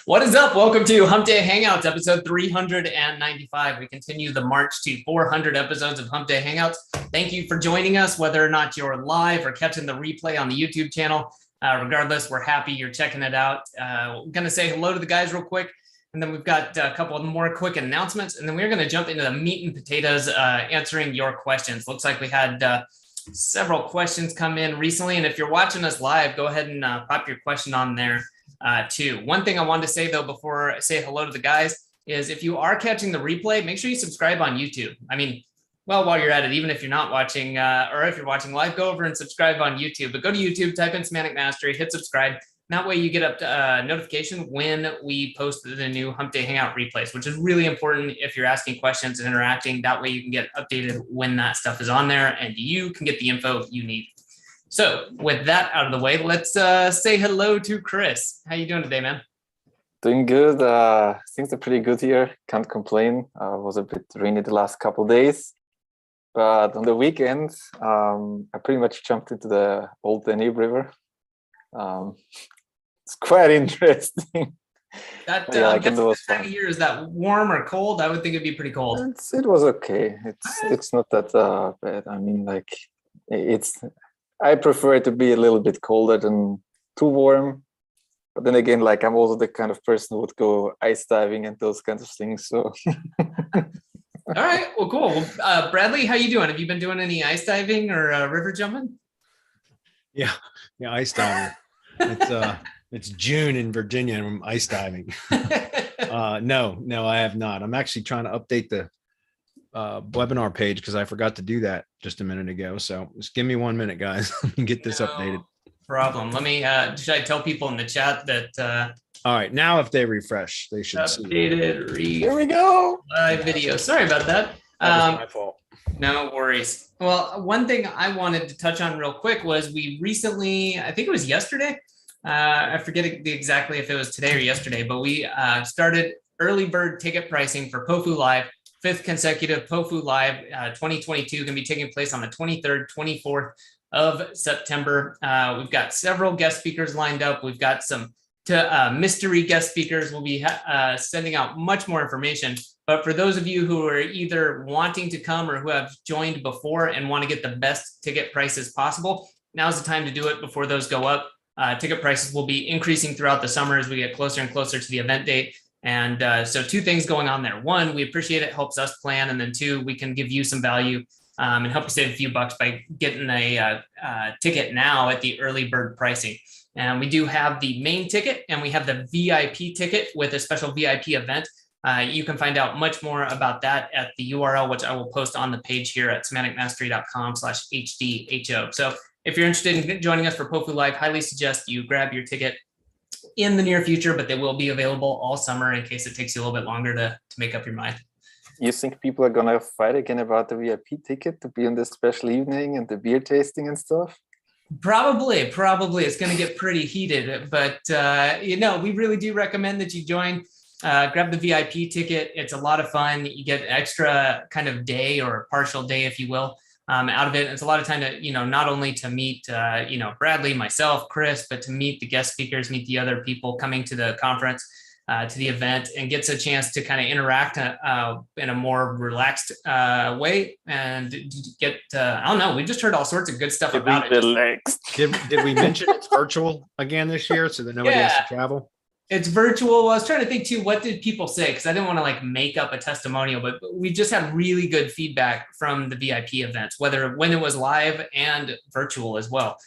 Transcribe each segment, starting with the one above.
What is up? Welcome to Hump Day Hangouts, episode 395. We continue the march to 400 episodes of Hump Day Hangouts. Thank you for joining us, whether or not you're live or catching the replay on the YouTube channel. Regardless, we're happy you're checking it out. We're going to say hello to the guys real quick, and then we've got a couple of more quick announcements, and then we're going to jump into the meat and potatoes, answering your questions. Looks like we had several questions come in recently, and if you're watching us live, go ahead and pop your question on there. Too. One thing I wanted to say though before I say hello to the guys is if you are catching the replay, make sure you subscribe on YouTube. I mean, well, while you're at it, even if you're not watching or if you're watching live, go over and subscribe on YouTube. But go to YouTube, type in Semantic Mastery, hit subscribe. And that way you get up to notification when we post the new Hump Day Hangout replays, which is really important if you're asking questions and interacting. That way you can get updated when that stuff is on there and you can get the info you need. So with that out of the way, let's say hello to Chris. How you doing today, man? Doing good. Things are pretty good here. Can't complain. It was a bit rainy the last couple of days, but on the weekend, I pretty much jumped into the old Danube River. It's quite interesting. That yeah, this time of year, is that warm or cold? I would think it'd be pretty cold. It was okay. It's not that bad. I mean, like I prefer it to be a little bit colder than too warm. But then again, like I'm also the kind of person who would go ice diving and those kinds of things. So. All right. Well, cool. Well, Bradley, how you doing? Have you been doing any ice diving or river jumping? Yeah, ice diving. It's June in Virginia and I'm ice diving. No, I have not. I'm actually trying to update the webinar page because I forgot to do that just a minute ago. So just give me 1 minute, guys. Let me get this updated. Problem. Let me should I tell people in the chat that all right, now if they refresh, they should updated see. Here we go. Live video. Sorry about that. That was my fault. No worries. Well, one thing I wanted to touch on real quick was we recently, I think it was yesterday. I forget exactly if it was today or yesterday, but we started early bird ticket pricing for POFU Live. 5th consecutive POFU Live 2022 going to be taking place on the 23rd, 24th of September. We've got several guest speakers lined up. We've got some mystery guest speakers. We'll be sending out much more information. But for those of you who are either wanting to come or who have joined before and want to get the best ticket prices possible, now's the time to do it before those go up. Ticket prices will be increasing throughout the summer as we get closer and closer to the event date. And so two things going on there. One, we appreciate it, helps us plan. And then two, we can give you some value and help you save a few bucks by getting a ticket now at the early bird pricing. And we do have the main ticket and we have the VIP ticket with a special VIP event. You can find out much more about that at the URL, which I will post on the page here at semanticmastery.com/HDHO. So if you're interested in joining us for POFU Live, highly suggest you grab your ticket in the near future, but they will be available all summer in case it takes you a little bit longer to make up your mind. You think people are gonna fight again about the VIP ticket to be on this special evening and the beer tasting and stuff? Probably. It's going to get pretty heated, but we really do recommend that you join. Grab the VIP ticket. It's a lot of fun. You get an extra kind of day or partial day, if you will, out of it. It's a lot of time to, not only to meet, Bradley, myself, Chris, but to meet the guest speakers, meet the other people coming to the conference, to the event, and gets a chance to kind of interact in a more relaxed way and get, I don't know, we just heard all sorts of good stuff about it. Did we mention it's virtual again this year so that nobody has to travel? It's virtual. Well, I was trying to think too, what did people say? Because I didn't want to make up a testimonial, but we just had really good feedback from the VIP events, when it was live and virtual as well,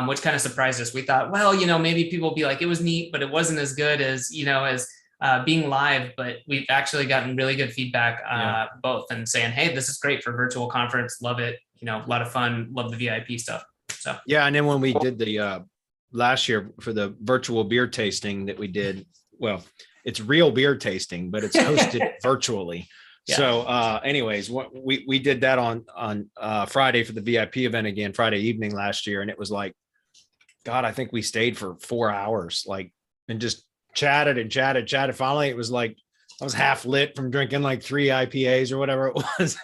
which kind of surprised us. We thought, well, maybe people will be like, it was neat, but it wasn't as good as, as being live. But we've actually gotten really good feedback, both, and saying, hey, this is great for virtual conference. Love it. A lot of fun. Love the VIP stuff. So yeah. And then when we did the last year for the virtual beer tasting that we did, well, it's real beer tasting, but it's hosted virtually. Yeah. So anyways, we did that on Friday for the VIP event again, Friday evening last year. And it was like, God, I think we stayed for 4 hours, and just chatted. Finally, it was like, I was half lit from drinking 3 IPAs or whatever it was.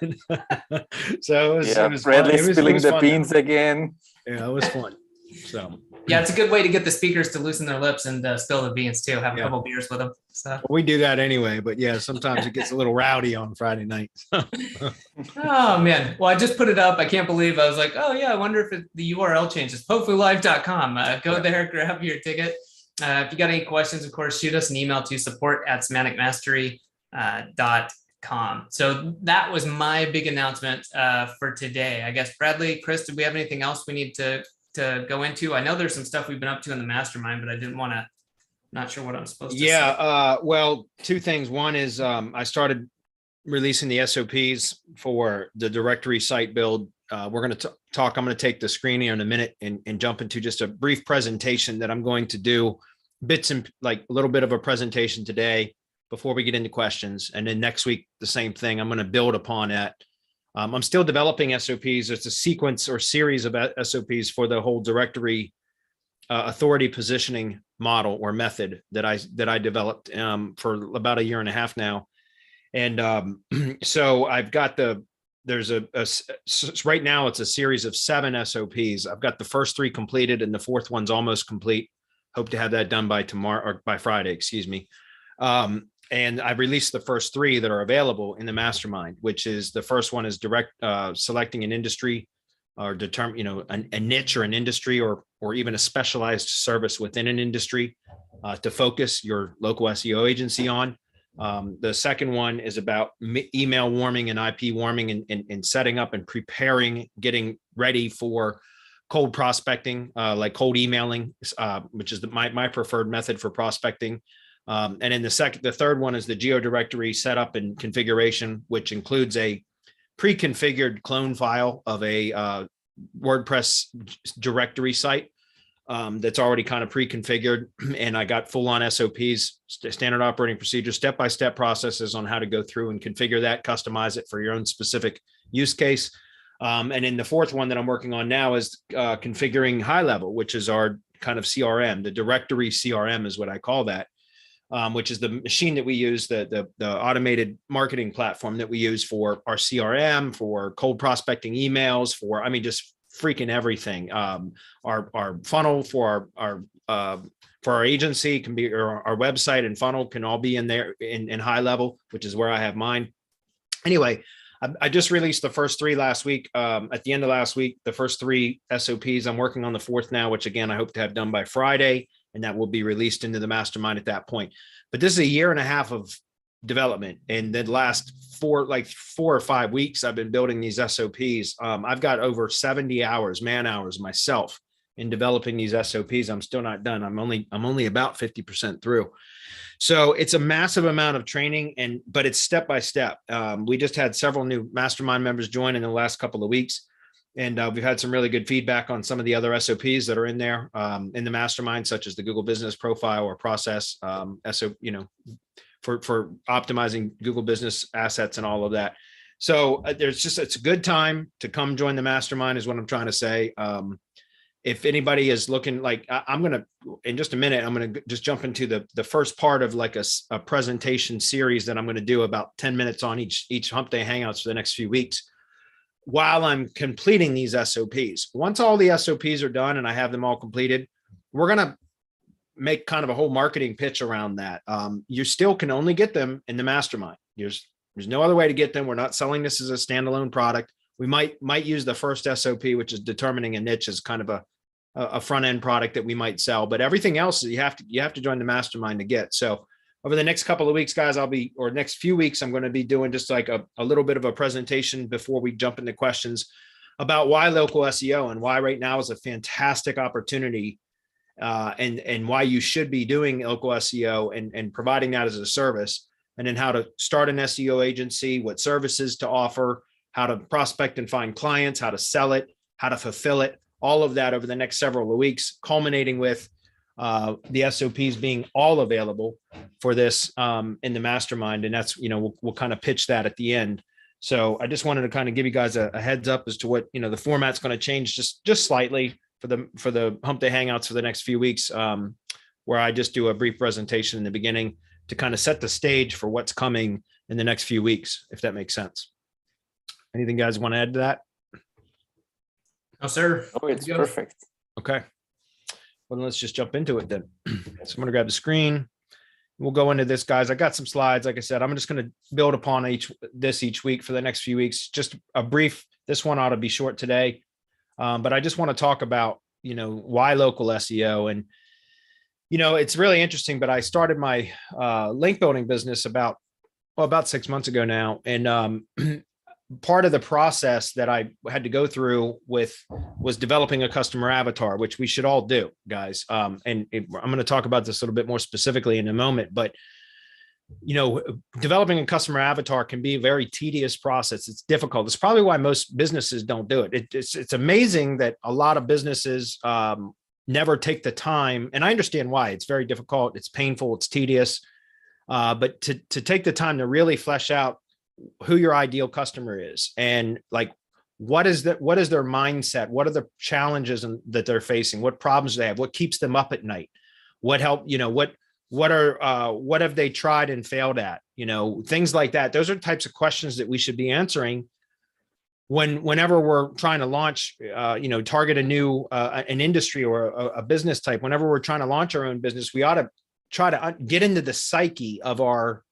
So it was Bradley spilling the fun beans again. Yeah, it was fun. So Yeah, it's a good way to get the speakers to loosen their lips and spill the beans too. Have a Yeah. couple beers with them. So Well, we do that anyway, but yeah, sometimes it gets a little rowdy on Friday night. oh man. Well, I just put it up. I can't believe I was like, oh yeah, I wonder if the URL changes. Hopefullylive.com. Go there, grab your ticket. If you got any questions, of course, shoot us an email to support@semanticmastery.com. So that was my big announcement for today. I guess, Bradley, Chris, did we have anything else we need to go into? I know there's some stuff we've been up to in the mastermind, but I didn't want to, not sure what I'm supposed to say. Well, two things. One is I started releasing the SOPs for the directory site build. We're going to talk. I'm going to take the screen here in a minute and jump into just a brief presentation that I'm going to do bits and like a little bit of a presentation today before we get into questions. And then next week, the same thing. I'm going to build upon that. I'm still developing SOPs. It's a sequence or series of SOPs for the whole directory authority positioning model or method that I developed for about 1.5 years now. And so I've got right now it's a series of 7 SOPs. I've got the first 3 completed and the 4th one's almost complete. Hope to have that done by tomorrow or by Friday, excuse me. And I've released the first 3 that are available in the mastermind, which is the first one is selecting an industry or determine, a niche or an industry or even a specialized service within an industry to focus your local SEO agency on. The second one is about email warming and IP warming and setting up and preparing, getting ready for cold prospecting, like cold emailing, which is my preferred method for prospecting. And then the third one is the geo-directory setup and configuration, which includes a pre-configured clone file of a WordPress directory site that's already kind of pre-configured. And I got full-on SOPs, standard operating procedures, step-by-step processes on how to go through and configure that, customize it for your own specific use case. And then the 4th one that I'm working on now is configuring high level, which is our kind of CRM. The directory CRM is what I call that. Which is the machine that we use, the automated marketing platform that we use for our CRM, for cold prospecting emails, for, just freaking everything. Our funnel for our agency can be, or our website and funnel can all be in there in high level, which is where I have mine. Anyway, I just released the first 3 last week. At the end of last week, the first 3 SOPs. I'm working on the 4th now, which again, I hope to have done by Friday. And that will be released into the mastermind at that point. But this is 1.5 years of development. And the last 4 or 5 weeks, I've been building these SOPs. I've got over 70 hours, man hours myself in developing these SOPs. I'm still not done. I'm only about 50% through. So it's a massive amount of training, but it's step by step. We just had several new mastermind members join in the last couple of weeks. And we've had some really good feedback on some of the other SOPs that are in there in the mastermind, such as the Google Business Profile or Process, for optimizing Google Business assets and all of that. So it's a good time to come join the mastermind is what I'm trying to say. If anybody is looking, I'm going to, in just a minute, I'm going to just jump into the first part of like a presentation series that I'm going to do about 10 minutes on each Hump Day Hangouts for the next few weeks, while I'm completing these SOPs. Once all the SOPs are done and I have them all completed, we're going to make kind of a whole marketing pitch around that. You still can only get them in the mastermind. There's no other way to get them. We're not selling this as a standalone product. We might use the first SOP, which is determining a niche, as kind of a front end product that we might sell. But everything else you have to join the mastermind to get. So over the next couple of weeks, guys, next few weeks, I'm going to be doing just like a little bit of a presentation before we jump into questions about why local SEO and why right now is a fantastic opportunity, and why you should be doing local SEO and providing that as a service, and then how to start an SEO agency, what services to offer, how to prospect and find clients, how to sell it, how to fulfill it, all of that over the next several weeks, culminating with the SOPs being all available for this in the mastermind. And that's, we'll kind of pitch that at the end. So I just wanted to kind of give you guys a heads up as to what, the format's going to change just slightly for the Hump Day Hangouts for the next few weeks, where I just do a brief presentation in the beginning to kind of set the stage for what's coming in the next few weeks, if that makes sense. Anything guys want to add to that? No, sir. Oh, it's perfect. Okay. Well, let's just jump into it then. So I'm going to grab the screen. We'll go into this, guys. I got some slides. Like I said, I'm just going to build upon each week for the next few weeks. Just a brief, this one ought to be short today. But I just want to talk about, why local SEO. And, it's really interesting, but I started my link building business about 6 months ago now. And part of the process that I had to go through was developing a customer avatar, which we should all do, guys. I'm going to talk about this a little bit more specifically in a moment, but developing a customer avatar can be a very tedious process. It's difficult. It's probably why most businesses don't do it. It's amazing that a lot of businesses never take the time, and I understand why. It's very difficult. It's painful. It's tedious. But to take the time to really flesh out who your ideal customer is, and like, what is their mindset? What are the challenges that they're facing? What problems they have? What keeps them up at night? What what have they tried and failed at? Things like that. Those are the types of questions that we should be answering whenever we're trying to launch, target a new, an industry or a business type. Whenever we're trying to launch our own business, we ought to try to get into the psyche of our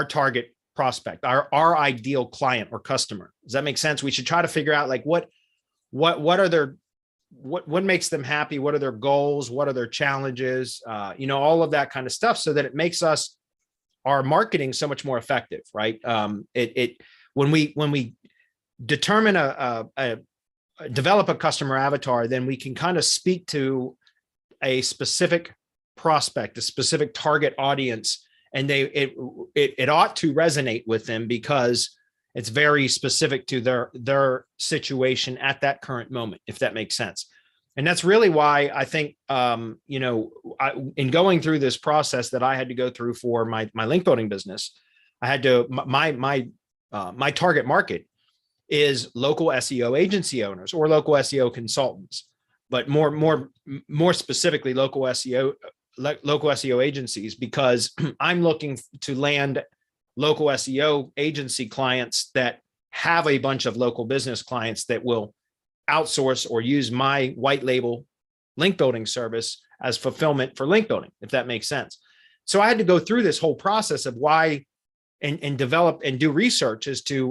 target prospect, our ideal client or customer. Does that make sense? We should try to figure out like what makes them happy? What are their goals? What are their challenges? All of that kind of stuff, so that it makes our marketing so much more effective, right? When we determine develop a customer avatar, then we can kind of speak to a specific prospect, a specific target audience, and it ought to resonate with them because it's very specific to their situation at that current moment, if that makes sense. And that's really why I think, in going through this process that I had to go through for my link building business, I had to, my target market is local SEO agency owners or local SEO consultants, but more specifically local SEO agencies, because I'm looking to land local SEO agency clients that have a bunch of local business clients that will outsource or use my white label link building service as fulfillment for link building, if that makes sense. So I had to go through this whole process of why and develop and do research as to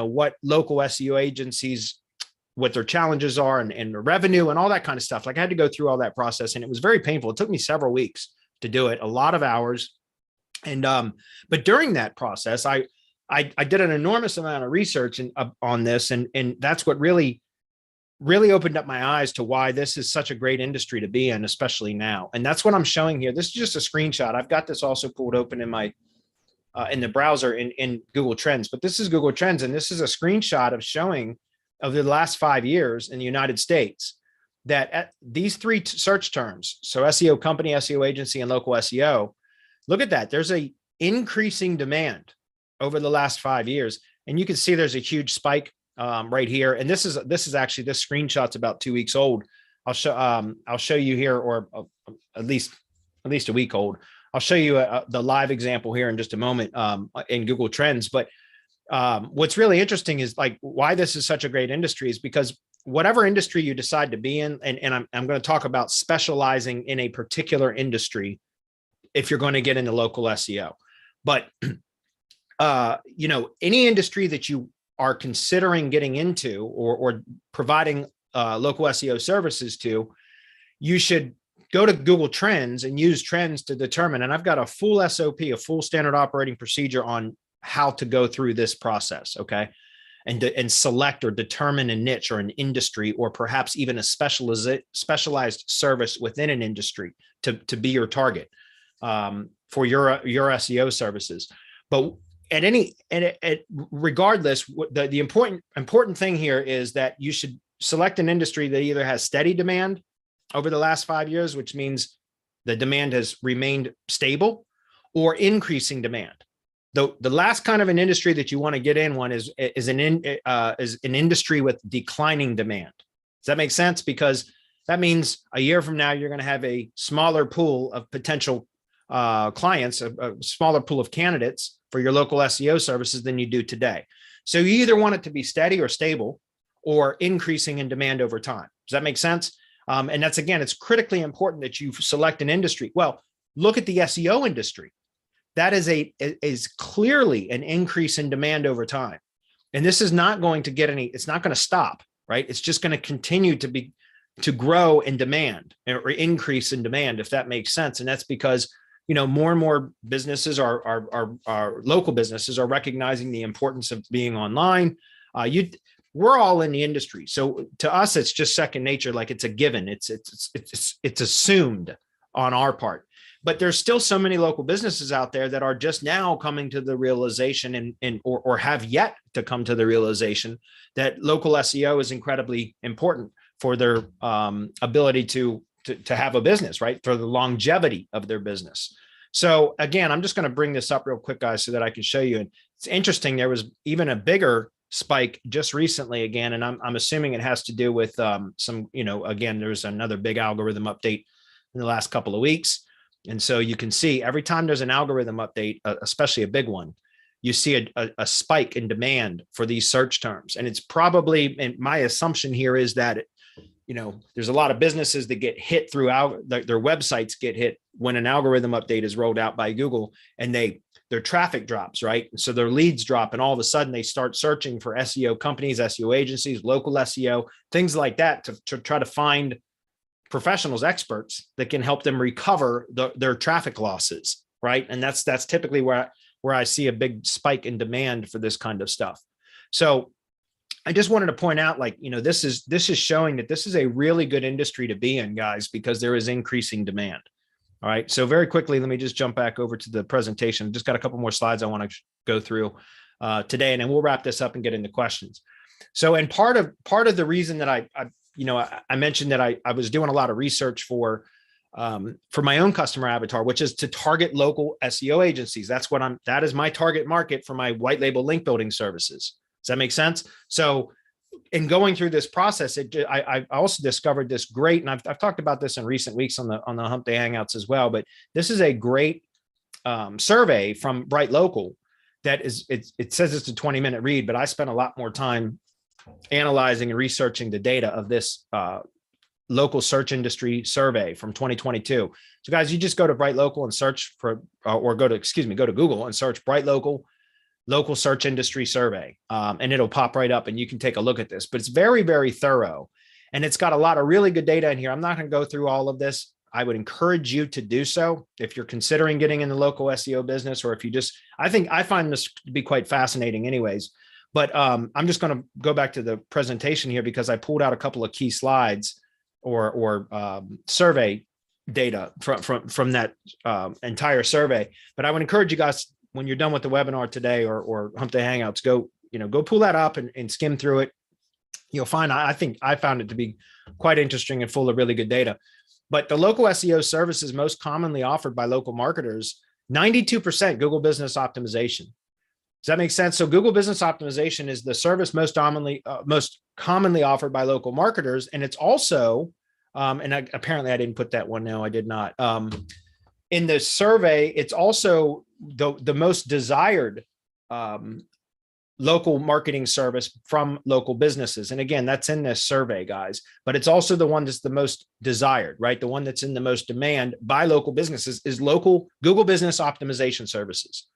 what local SEO agencies, what their challenges are and the revenue and all that kind of stuff. Like I had to go through all that process, and it was very painful. It took me several weeks to do it, a lot of hours. And but during that process, I did an enormous amount of research on this, and that's what really opened up my eyes to why this is such a great industry to be in, especially now. And that's what I'm showing here. This is just a screenshot. I've got this also pulled open in my in the browser in Google Trends, but this is Google Trends, and this is a screenshot of showing of the last 5 years in the United States that at these three search terms, so SEO company, SEO agency, and local SEO, look at that. There's a increasing demand over the last 5 years. And you can see there's a huge spike right here. And this is actually, this screenshot's about 2 weeks old. I'll show you here, or at least a week old. I'll show you the live example here in just a moment in Google Trends. But what's really interesting is like why this is such a great industry is because whatever industry you decide to be in, and I'm going to talk about specializing in a particular industry if you're going to get into local SEO. But any industry that you are considering getting into or providing local SEO services to, you should go to Google Trends and use Trends to determine. And I've got a full SOP, a full standard operating procedure on how to go through this process, okay? And select or determine a niche or an industry, or perhaps even a specialized service within an industry to be your target for your SEO services. But regardless, the important thing here is that you should select an industry that either has steady demand over the last 5 years, which means the demand has remained stable, or increasing demand. The last kind of an industry that you want to get in one is an industry with declining demand. Does that make sense? Because that means a year from now, you're going to have a smaller pool of potential clients, a smaller pool of candidates for your local SEO services than you do today. So you either want it to be steady or stable, or increasing in demand over time. Does that make sense? And that's, again, it's critically important that you select an industry. Well, look at the SEO industry. That is clearly an increase in demand over time. And this is not going to get it's not going to stop, right? It's just going to continue to grow in demand or increase in demand, if that makes sense. And that's because, more and more businesses our local businesses are recognizing the importance of being online. We're all in the industry. So to us, it's just second nature. Like it's a given. It's assumed on our part. But there's still so many local businesses out there that are just now coming to the realization or have yet to come to the realization that local SEO is incredibly important for their ability to have a business, right? For the longevity of their business. So again, I'm just going to bring this up real quick, guys, so that I can show you. And it's interesting. There was even a bigger spike just recently again, and I'm assuming it has to do with some, again, there's another big algorithm update in the last couple of weeks. And so you can see every time there's an algorithm update, especially a big one, you see a spike in demand for these search terms. And it's probably, and my assumption here is that, there's a lot of businesses that get hit throughout their websites get hit when an algorithm update is rolled out by Google, and their traffic drops, right? And so their leads drop, and all of a sudden they start searching for SEO companies, SEO agencies, local SEO, things like that to try to find professionals, experts that can help them recover their traffic losses, right? And that's typically where I see a big spike in demand for this kind of stuff. So I just wanted to point out, this is showing that this is a really good industry to be in, guys, because there is increasing demand. All right. So very quickly, let me just jump back over to the presentation. Just got a couple more slides I want to go through today, and then we'll wrap this up and get into questions. So, and part of the reason that I mentioned that I was doing a lot of research for my own customer avatar, which is to target local SEO agencies. That is my target market for my white label link building services. Does that make sense? So in going through this process, I also discovered this great, and I've talked about this in recent weeks on the Hump Day Hangouts as well, but this is a great survey from Bright Local that it says it's a 20-minute read, but I spent a lot more time analyzing and researching the data of this local search industry survey from 2022. So guys, you just go to Bright Local and search for, or go to Google and search Bright Local search industry survey. And it'll pop right up and you can take a look at this, but it's very, very thorough. And it's got a lot of really good data in here. I'm not going to go through all of this. I would encourage you to do so if you're considering getting in the local SEO business, or if you I find this to be quite fascinating anyways. But I'm just going to go back to the presentation here because I pulled out a couple of key slides or survey data from that entire survey. But I would encourage you guys, when you're done with the webinar today or Hump Day Hangouts, go pull that up and skim through it. You'll find, I think I found it to be quite interesting and full of really good data. But the local SEO services most commonly offered by local marketers, 92% Google Business Optimization. Does that make sense? So Google Business Optimization is the service most commonly offered by local marketers. And it's also, apparently I didn't put that one. No, I did not. In the survey, it's also the most desired local marketing service from local businesses. And again, that's in this survey, guys, but it's also the one that's the most desired, right? The one that's in the most demand by local businesses is local Google Business Optimization services,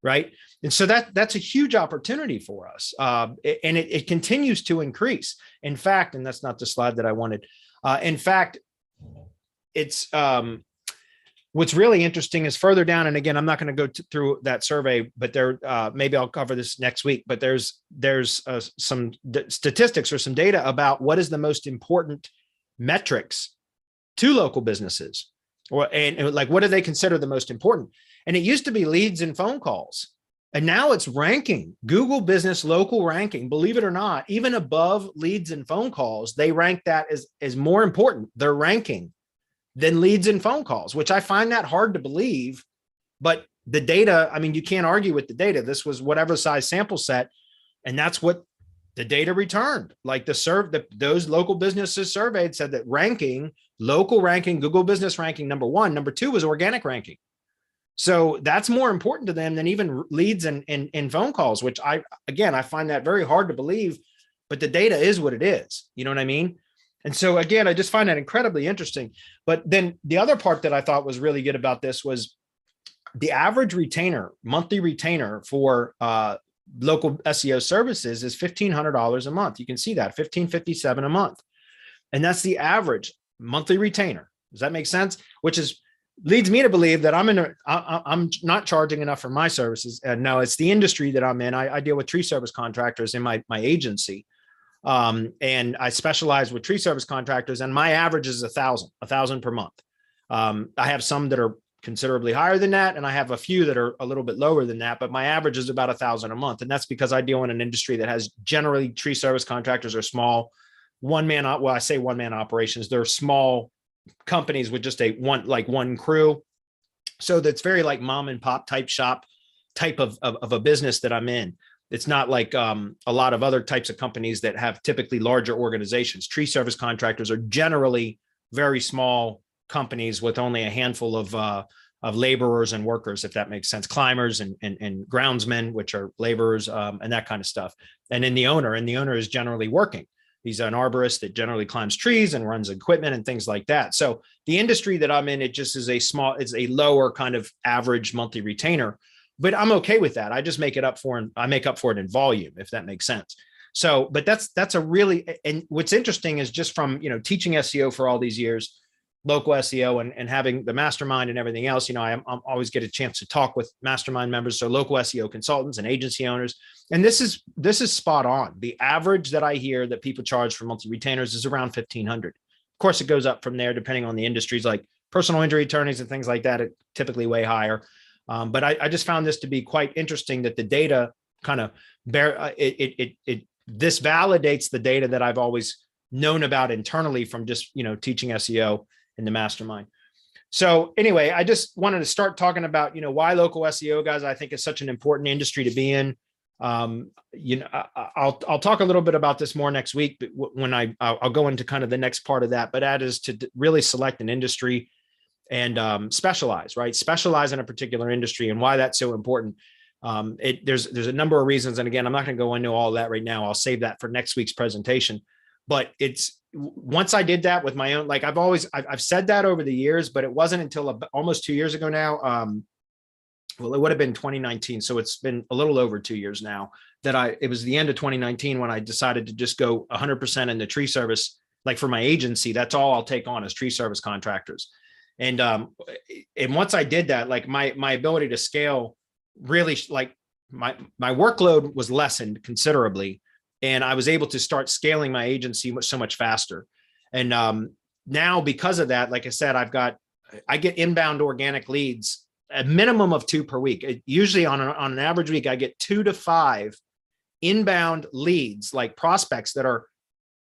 right? And so that's a huge opportunity for us. And it continues to increase. In fact, and that's not the slide that I wanted. In fact, it's what's really interesting is further down. And again, I'm not going to go through that survey, but maybe I'll cover this next week, but there's some statistics or some data about what is the most important metrics to local businesses, and like, what do they consider the most important? And it used to be leads and phone calls. And now it's ranking, Google Business Local ranking, believe it or not, even above leads and phone calls, they rank that as more important. They're ranking than leads and phone calls, which I find that hard to believe. But the data, I mean, you can't argue with the data. This was whatever size sample set, and that's what the data returned. Like those local businesses surveyed said that local ranking, Google Business ranking, number one. Number two was organic ranking. So that's more important to them than even leads and phone calls, which I find that very hard to believe, but the data is what it is. You know what I mean? And so again, I just find that incredibly interesting. But then the other part that I thought was really good about this was the average retainer, monthly retainer for local SEO services is $1,500 a month. You can see that $1,557 a month. And that's the average monthly retainer. Does that make sense? Which leads me to believe that I'm not charging enough for my services. And no, it's the industry that I'm in. I deal with tree service contractors in my agency. And I specialize with tree service contractors, and my average is $1,000 per month. I have some that are considerably higher than that, and I have a few that are a little bit lower than that, but my average is about $1,000 a month. And that's because I deal in an industry that has generally tree service contractors are small I say one-man operations. They're small companies with just one crew. So that's very like mom and pop type shop type of a business that I'm in. It's not like a lot of other types of companies that have typically larger organizations. Tree service contractors are generally very small companies with only a handful of laborers and workers, if that makes sense, climbers and groundsmen, which are laborers and that kind of stuff. And then the owner is generally working. He's an arborist that generally climbs trees and runs equipment and things like that. So the industry that I'm in, it just is it's a lower kind of average monthly retainer, but I'm okay with that. I just make up for it in volume, if that makes sense. So, but that's a really, and what's interesting is just from, teaching SEO for all these years, local SEO and having the mastermind and everything else, I'm always get a chance to talk with mastermind members. So local SEO consultants and agency owners. And this is spot on. The average that I hear that people charge for monthly retainers is around $1,500. Of course, it goes up from there, depending on the industries, like personal injury attorneys and things like that, it typically way higher. But I just found this to be quite interesting that the data kind of this validates the data that I've always known about internally from just, teaching SEO in the mastermind. So anyway, I just wanted to start talking about, why local SEO, guys, I think is such an important industry to be in. I'll talk a little bit about this more next week, but when I'll go into kind of the next part of that, but that is to really select an industry and specialize, right? Specialize in a particular industry, and why that's so important. There's a number of reasons. And again, I'm not going to go into all that right now. I'll save that for next week's presentation. But once I did that with my own, like I've said that over the years, but it wasn't until almost 2 years ago now. Well, it would have been 2019. So it's been a little over 2 years now it was the end of 2019 when I decided to just go 100% in the tree service. Like for my agency, that's all I'll take on is tree service contractors. And once I did that, like my ability to scale really, like my workload was lessened considerably. And I was able to start scaling my agency so much faster. And now because of that, like I said, I get inbound organic leads, a minimum of 2 per week. Usually on an average week, I get 2 to 5 inbound leads, like prospects that are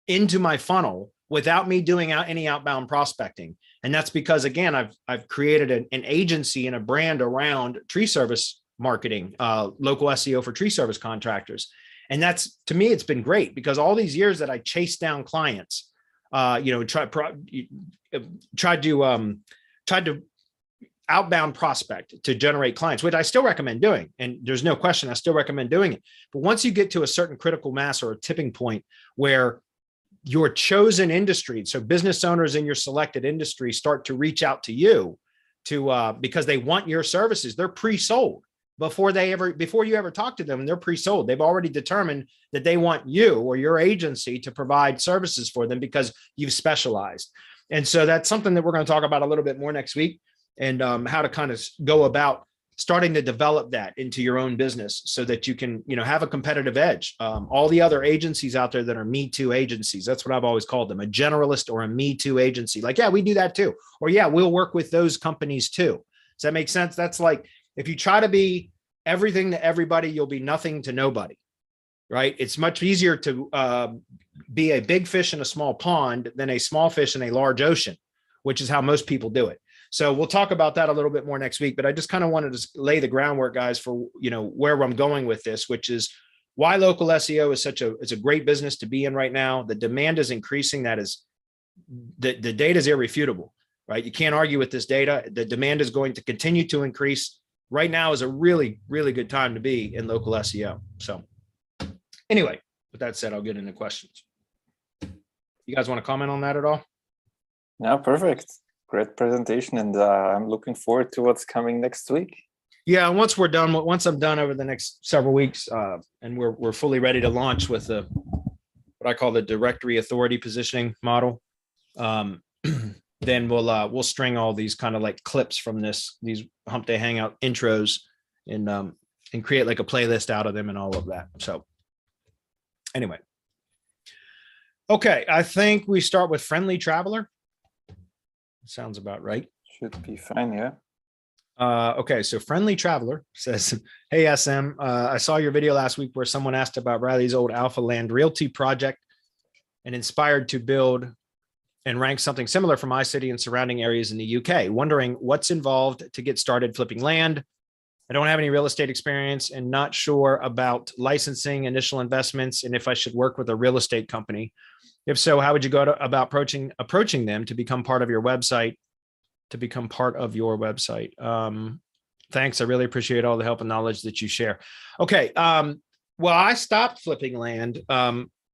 into my funnel without me doing any outbound prospecting. And that's because, again, I've created an agency and a brand around tree service marketing, local SEO for tree service contractors. And that's, to me, it's been great because all these years that I chased down clients, tried to outbound prospect to generate clients, which I still recommend doing. And there's no question, I still recommend doing it. But once you get to a certain critical mass or a tipping point where your chosen industry, so business owners in your selected industry start to reach out to you because they want your services, they're pre-sold. Before you ever talk to them, they're pre-sold. They've already determined that they want you or your agency to provide services for them because you've specialized. And so that's something that we're going to talk about a little bit more next week, and how to kind of go about starting to develop that into your own business so that you can, have a competitive edge. All the other agencies out there that are Me Too agencies, that's what I've always called them, a generalist or a Me Too agency. Like, yeah, we do that too. Or yeah, we'll work with those companies too. Does that make sense? That's like, if you try to be everything to everybody, you'll be nothing to nobody, right? It's much easier to be a big fish in a small pond than a small fish in a large ocean, which is how most people do it. So we'll talk about that a little bit more next week, but I just kind of wanted to lay the groundwork, guys, for, where I'm going with this, which is why local SEO is it's a great business to be in right now. The demand is increasing. That is, the data is irrefutable, right? You can't argue with this data. The demand is going to continue to increase. Right now is a really, really good time to be in local SEO. So anyway, with that said, I'll get into questions. You guys want to comment on that at all? Yeah, perfect. Great presentation, and I'm looking forward to what's coming next week. Yeah, once I'm done over the next several weeks, and we're fully ready to launch with what I call the directory authority positioning model, then we'll string all these kind of like clips from these Hump Day Hangout intros and create like a playlist out of them and all of that. So anyway, okay, I think we start with Friendly Traveler. Sounds about right. Should be fine, yeah. Okay, so Friendly Traveler says, hey, SM, I saw your video last week where someone asked about Bvradly's old Alpha Land Realty project and inspired to build and rank something similar for my city and surrounding areas in the UK. Wondering what's involved to get started flipping land. I don't have any real estate experience and not sure about licensing, initial investments, and if I should work with a real estate company. If so, how would you go about approaching them to become part of your website? Thanks. I really appreciate all the help and knowledge that you share. Okay. Well, I stopped flipping land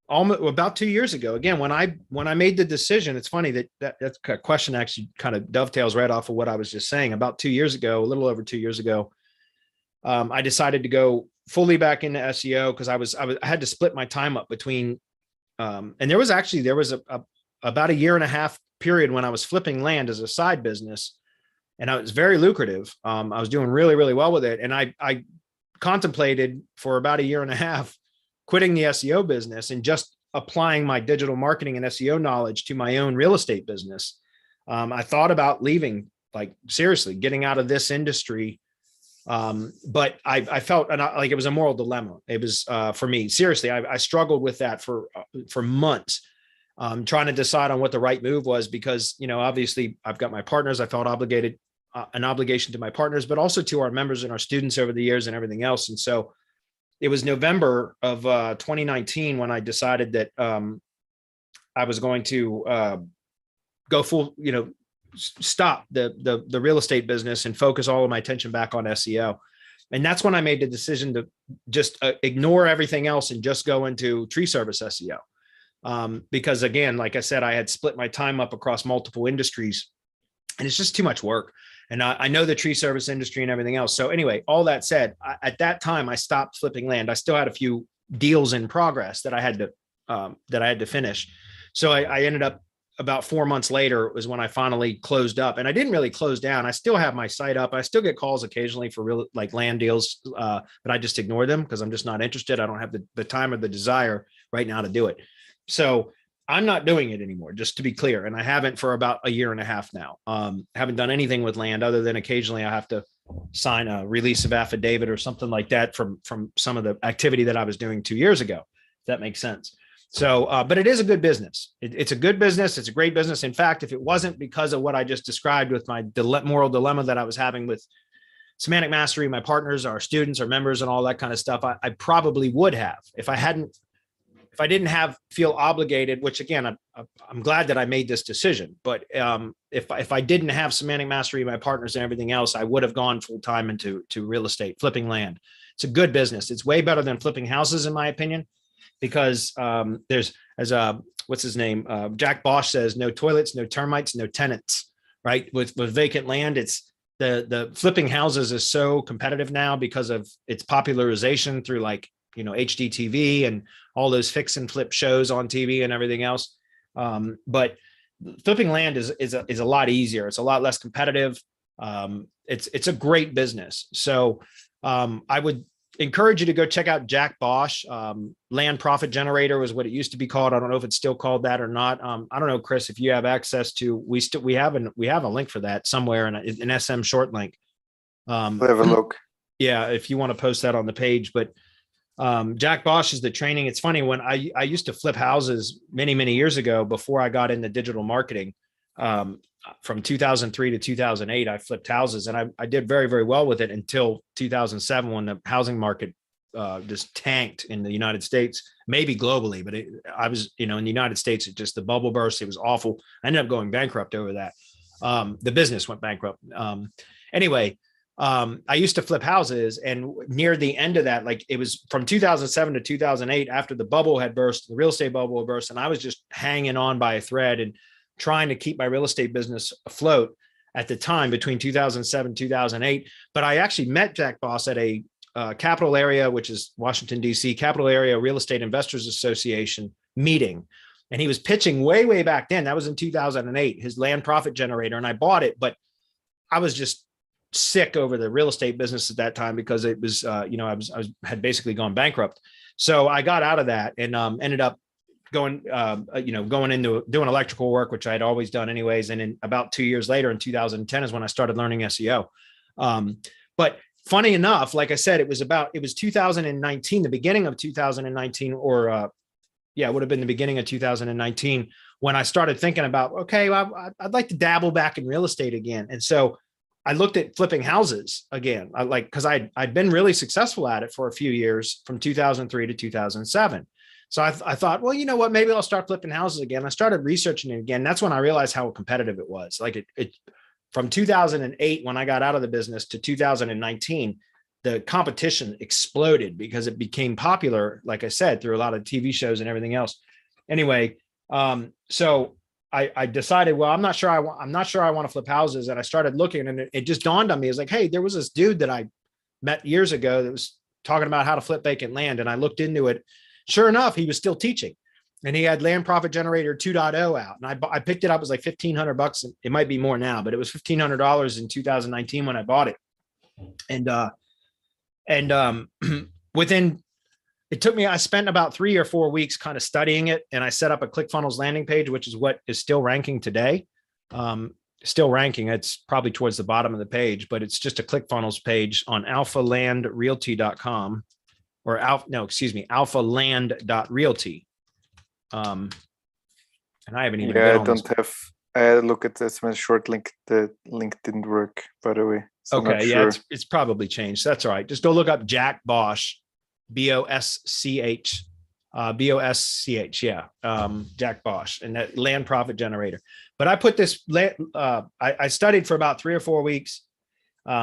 almost about 2 years ago. Again, when I made the decision, it's funny that's a question actually kind of dovetails right off of what I was just saying. About 2 years ago, a little over 2 years ago, I decided to go fully back into SEO because I had to split my time up between, and there was about a year and a half period when I was flipping land as a side business, and I was very lucrative. I was doing really, really well with it. And I contemplated for about a year and a half quitting the SEO business and just applying my digital marketing and SEO knowledge to my own real estate business. I thought about leaving, like seriously, getting out of this industry. But I felt like it was a moral dilemma. It was for me, seriously, I struggled with that for months. Trying to decide on what the right move was because, obviously I've got my partners. I felt obligated, an obligation to my partners, but also to our members and our students over the years and everything else. And so it was November of 2019 when I decided that I was going to go full, stop the real estate business and focus all of my attention back on SEO. And that's when I made the decision to just ignore everything else and just go into tree service SEO. Because again, like I said, I had split my time up across multiple industries and it's just too much work. And I know the tree service industry and everything else. So anyway, all that said, at that time, I stopped flipping land. I still had a few deals in progress that I had to finish. So I ended up about 4 months later was when I finally closed up, and I didn't really close down. I still have my site up. I still get calls occasionally for real, like land deals, but I just ignore them because I'm just not interested. I don't have the time or the desire right now to do it. So I'm not doing it anymore, just to be clear. And I haven't for about a year and a half now. Haven't done anything with land other than occasionally I have to sign a release of affidavit or something like that from some of the activity that I was doing 2 years ago. If that makes sense. So, but it is a good business. It's a good business. It's a great business. In fact, if it wasn't because of what I just described with my moral dilemma that I was having with semantic mastery, my partners, our students, our members, and all that kind of stuff, I probably would have if I didn't feel obligated, which again, I'm glad that I made this decision, but if I didn't have semantic mastery, my partners and everything else, I would have gone full time into real estate, flipping land. It's a good business. It's way better than flipping houses, in my opinion, because what's his name? Jack Bosch says, no toilets, no termites, no tenants, right? With vacant land, it's the flipping houses is so competitive now because of its popularization through HDTV and all those fix and flip shows on TV and everything else. But flipping land is a lot easier. It's a lot less competitive. It's a great business. So I would encourage you to go check out Jack Bosch. Land Profit Generator was what it used to be called. I don't know if it's still called that or not. I don't know, Chris, if you have access to, we have a link for that somewhere in an SM short link. We'll have a look. Yeah, if you want to post that on the page, but Jack Bosch is the training. It's funny, when I used to flip houses many years ago before I got into digital marketing, from 2003 to 2008, I flipped houses and I did very, very well with it until 2007, when the housing market just tanked in the United States, maybe globally, but I was, in the United States, the bubble burst. It was awful. I ended up going bankrupt over that. The business went bankrupt. Anyway, I used to flip houses, and near the end of that, like it was from 2007 to 2008, after the bubble had burst, the real estate bubble had burst, and I was just hanging on by a thread and trying to keep my real estate business afloat at the time between 2007 2008. But I actually met Jack Boss at a Capital Area, which is Washington, D.C., Capital Area Real Estate Investors Association meeting. And he was pitching way back then. That was in 2008, his land profit generator. And I bought it, but I was just sick over the real estate business at that time because it was, I had basically gone bankrupt. So I got out of that and ended up going into doing electrical work, which I had always done anyways. And in about 2 years later, in 2010 is when I started learning SEO. But funny enough, like I said, it was 2019, the beginning of 2019, or it would have been the beginning of 2019 when I started thinking about, okay, well, I'd like to dabble back in real estate again. And so I looked at flipping houses again, because I'd been really successful at it for a few years from 2003 to 2007. So I thought, well, you know what, maybe I'll start flipping houses again. I started researching it again. That's when I realized how competitive it was. Like it from 2008, when I got out of the business, to 2019, the competition exploded because it became popular, like I said, through a lot of TV shows and everything else. Anyway, so I decided, well, I'm not sure I want to flip houses. And I started looking, and it just dawned on me. It's like, hey, there was this dude that I met years ago that was talking about how to flip vacant land. And I looked into it. Sure enough, he was still teaching, and he had Land Profit Generator 2.0 out. And I picked it up. It was like $1,500. It might be more now, but it was $1,500 in 2019 when I bought it. And I spent about 3 or 4 weeks kind of studying it, and I set up a ClickFunnels landing page, which is what is still ranking today. Still ranking. It's probably towards the bottom of the page, but it's just a ClickFunnels page on alphalandrealty.com or alphaland.realty. And I haven't even been on I look at this one short link. The link didn't work, by the way. So okay, yeah, it's probably changed. That's all right. Just go look up Jack Bosch, BOSCH, yeah, Jack Bosch, and that land profit generator. But I put this, I studied for about 3 or 4 weeks,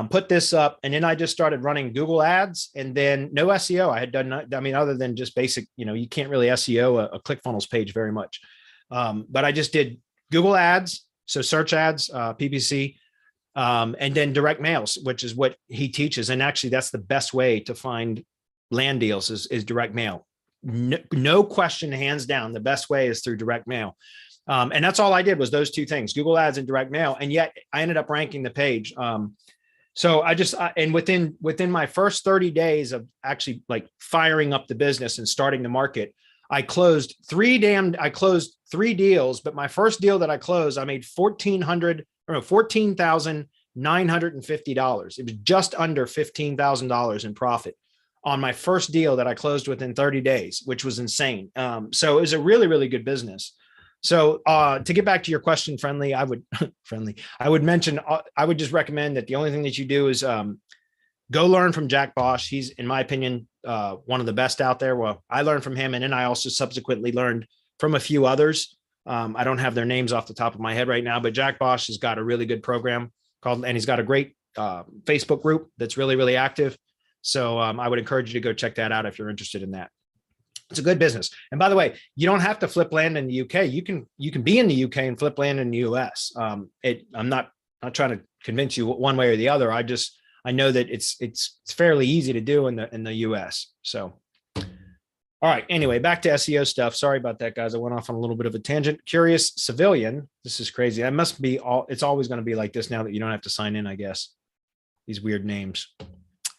put this up, and then I just started running Google ads, and then no SEO. I had done, other than just basic, you can't really SEO a ClickFunnels page very much. But I just did Google ads, so search ads, PPC, and then direct mails, which is what he teaches. And actually that's the best way to find land deals is direct mail. No question, hands down, the best way is through direct mail. And that's all I did was those two things, Google ads and direct mail. And yet I ended up ranking the page. So I just, and within my first 30 days of actually like firing up the business and starting the market, I closed 3 deals, but my first deal that I closed, I made $14,950. It was just under $15,000 in profit on my first deal that I closed within 30 days, which was insane. So it was a really, really good business. So to get back to your question, Friendly, I would mention, I would just recommend that the only thing that you do is go learn from Jack Bosch. He's, in my opinion, one of the best out there. Well, I learned from him, and then I also subsequently learned from a few others. I don't have their names off the top of my head right now, but Jack Bosch has got a really good program and he's got a great Facebook group that's really, really active. So I would encourage you to go check that out if you're interested in that. It's a good business. And by the way, you don't have to flip land in the UK. You can be in the UK and flip land in the US. I'm not trying to convince you one way or the other. I know that it's fairly easy to do in the US. So, all right. Anyway, back to SEO stuff. Sorry about that, guys. I went off on a little bit of a tangent. Curious Civilian. This is crazy. That must be it's always going to be like this now that you don't have to sign in, I guess. These weird names.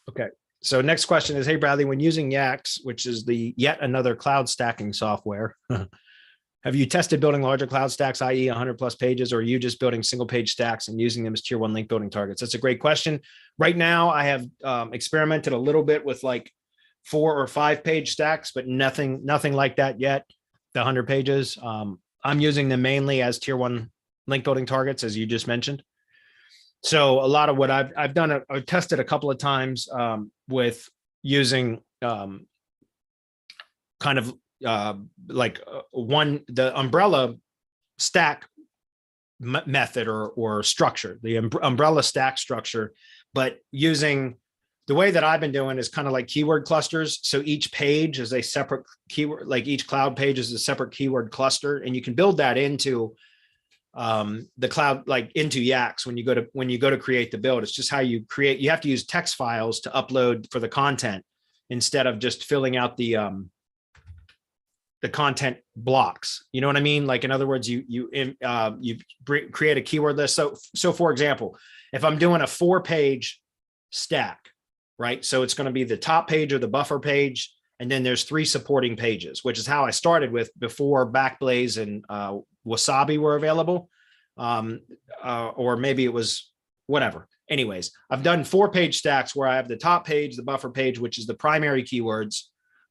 Okay. So next question is, hey, Bradley, when using YACSS, which is the yet another cloud stacking software, have you tested building larger cloud stacks, i.e. 100 plus pages, or are you just building single page stacks and using them as tier 1 link building targets? That's a great question. Right now, I have experimented a little bit with like 4 or 5 page stacks, but nothing like that yet. The 100 pages. I'm using them mainly as tier 1 link building targets, as you just mentioned. So a lot of what I've done, I've tested a couple of times with using kind of the umbrella stack method or structure, the umbrella stack structure but using the way that I've been doing is kind of like keyword clusters. So each page is a separate keyword, like each cloud page is a separate keyword cluster, and you can build that into the cloud, like into YACSS when you go to create the build. It's just how you create. You have to use text files to upload for the content instead of just filling out the content blocks. You know what I mean? Like, in other words, you create a keyword list. So for example, if I'm doing a 4-page stack, right? So it's going to be the top page or the buffer page, and then there's 3 supporting pages, which is how I started with before Backblaze and Wasabi were available, or maybe it was whatever. Anyways, I've done 4-page stacks where I have the top page, the buffer page, which is the primary keywords,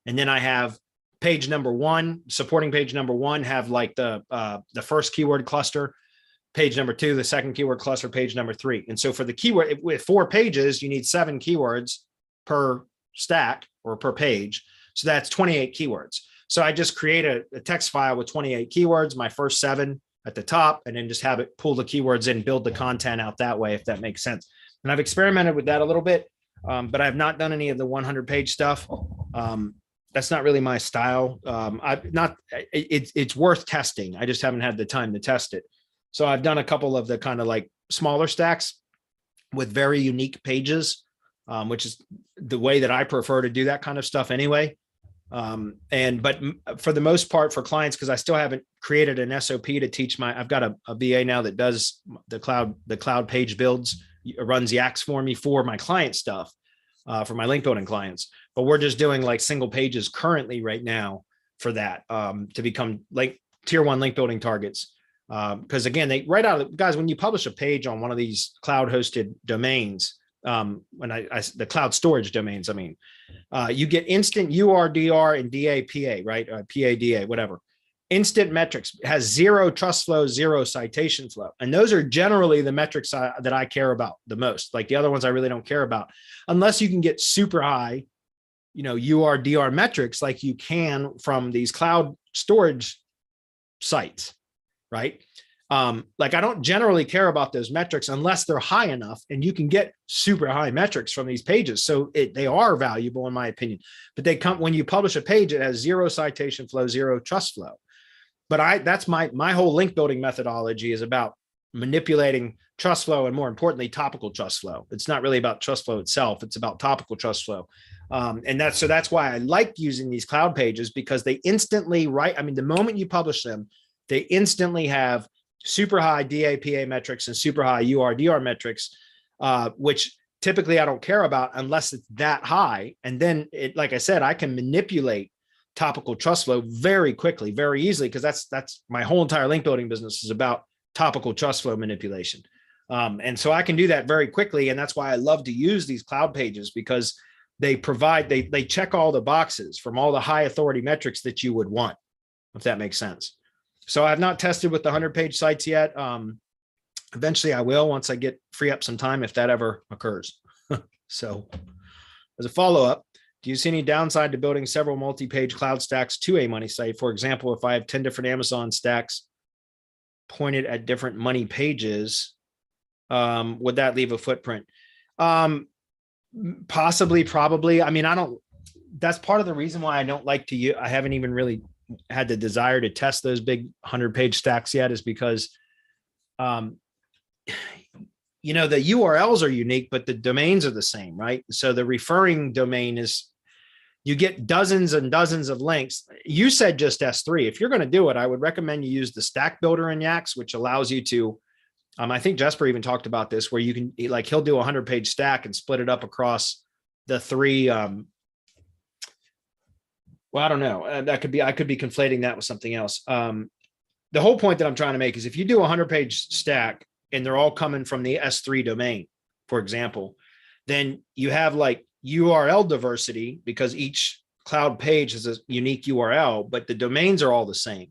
and then I have page number 1, supporting page number 1, have like the first keyword cluster, page number 2, the second keyword cluster, page number 3. And so for the keyword, with 4 pages, you need 7 keywords per stack or per page. So that's 28 keywords. So I just create a text file with 28 keywords, my first 7 at the top, and then just have it pull the keywords in, build the content out that way, if that makes sense. And I've experimented with that a little bit, but I've not done any of the 100-page stuff. That's not really my style. It's worth testing. I just haven't had the time to test it. So I've done a couple of the kind of like smaller stacks with very unique pages, which is the way that I prefer to do that kind of stuff anyway. But for the most part for clients, because I still haven't created an SOP to teach I've got a VA now that does the cloud page builds, runs YACSS for me for my client stuff, for my link building clients. But we're just doing like single pages currently right now for that, to become like tier 1 link building targets. Because again, guys, when you publish a page on one of these cloud hosted domains, the cloud storage domains, you get instant URDR and DAPA, right? PADA, whatever. Instant metrics has 0 trust flow, 0 citation flow. And those are generally the metrics that I care about the most. Like the other ones I really don't care about, unless you can get super high, URDR metrics like you can from these cloud storage sites, right? Like I don't generally care about those metrics unless they're high enough, and you can get super high metrics from these pages. So they are valuable in my opinion, but they come when you publish a page, it has 0 citation flow, 0 trust flow. But that's my whole link building methodology is about manipulating trust flow, and more importantly, topical trust flow. It's not really about trust flow itself. It's about topical trust flow. And that's why I like using these cloud pages, because they instantly the moment you publish them, they instantly have super high DAPA metrics and super high URDR metrics, which typically I don't care about unless it's that high. And then like I said, I can manipulate topical trust flow very quickly, very easily, because that's my whole entire link building business is about topical trust flow manipulation. And so I can do that very quickly. And that's why I love to use these cloud pages, because they check all the boxes from all the high authority metrics that you would want, if that makes sense. So I've not tested with the 100-page sites yet. Eventually I will, once I free up some time, if that ever occurs. So as a follow-up, do you see any downside to building several multi-page cloud stacks to a money site? For example, if I have 10 different Amazon stacks pointed at different money pages, would that leave a footprint? Possibly, probably. That's part of the reason why I don't like to I haven't even really had the desire to test those big 100-page stacks yet, is because, the URLs are unique, but the domains are the same, right? So the referring domain you get dozens and dozens of links. You said just S3. If you're going to do it, I would recommend you use the stack builder in YACSS, which allows you to, I think Jesper even talked about this, where you can, like, he'll do a 100-page stack and split it up across the 3, well, I don't know. I could be conflating that with something else. The whole point that I'm trying to make is if you do a 100-page stack and they're all coming from the S3 domain, for example, then you have like URL diversity, because each cloud page has a unique URL, but the domains are all the same,